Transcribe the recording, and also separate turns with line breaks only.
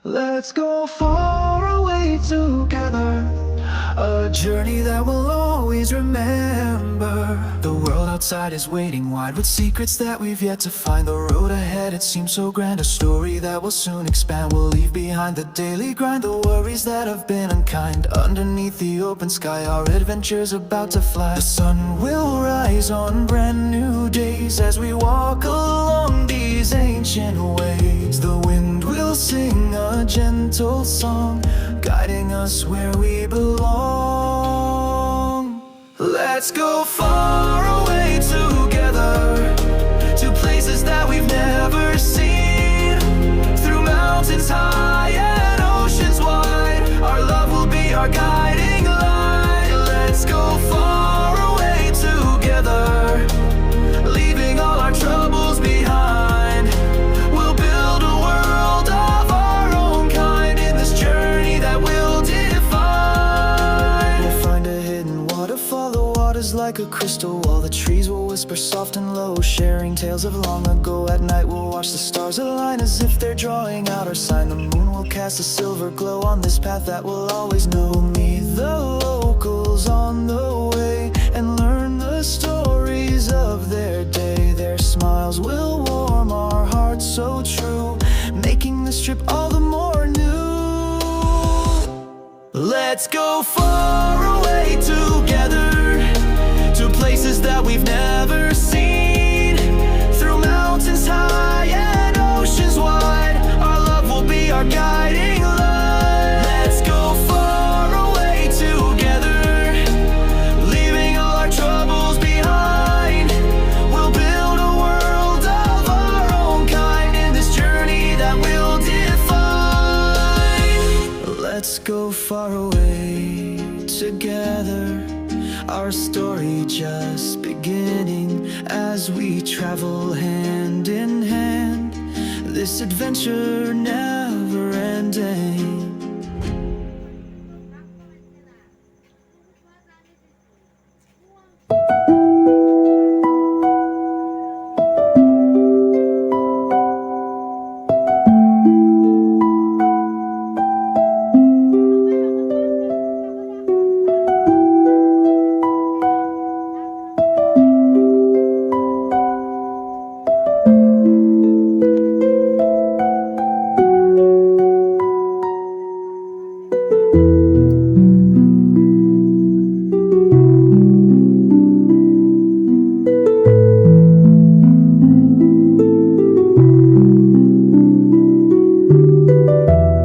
Let's go far away together, a journey that we'll always remember. The world outside is waiting wide with secrets that we've yet to find. The road ahead, it seems so grand, a story that will soon expand. We'll leave behind the daily grind, the worries that have been unkind. Underneath the open sky, our adventure's about to fly. The sun will rise on brand new days as we walk along these ancient ways. The wind will sing a gentle song, guiding us where we belong. Let's go far away together, to places that we've never seen. Through mountains high and oceans wide, our love will be our guiding light. Let's go far away together, leaving all our troubles behind. We'll build a world of our own kind in this journey that we'll define. We'll find a hidden waterfall, the water's like a crystal wall. The trees will whisper soft and low, sharing tales of long ago. At night we'll watch the stars align as if they're drawing out our sign. The moon will cast a silver glow on this path that we'll always know. Meet the locals on the way and learn the stories of their day. Their smiles will warm our hearts so true, making this trip all the more new. Let's go far away together, to places that we've never seen. Through mountains high and oceans wide, our love will be our guiding light. Let's go far away together, leaving all our troubles behind. We'll build a world of our own kind in this journey that we'll define. Let's go far away together, our story just beginning as we travel hand in hand. This adventure never ending.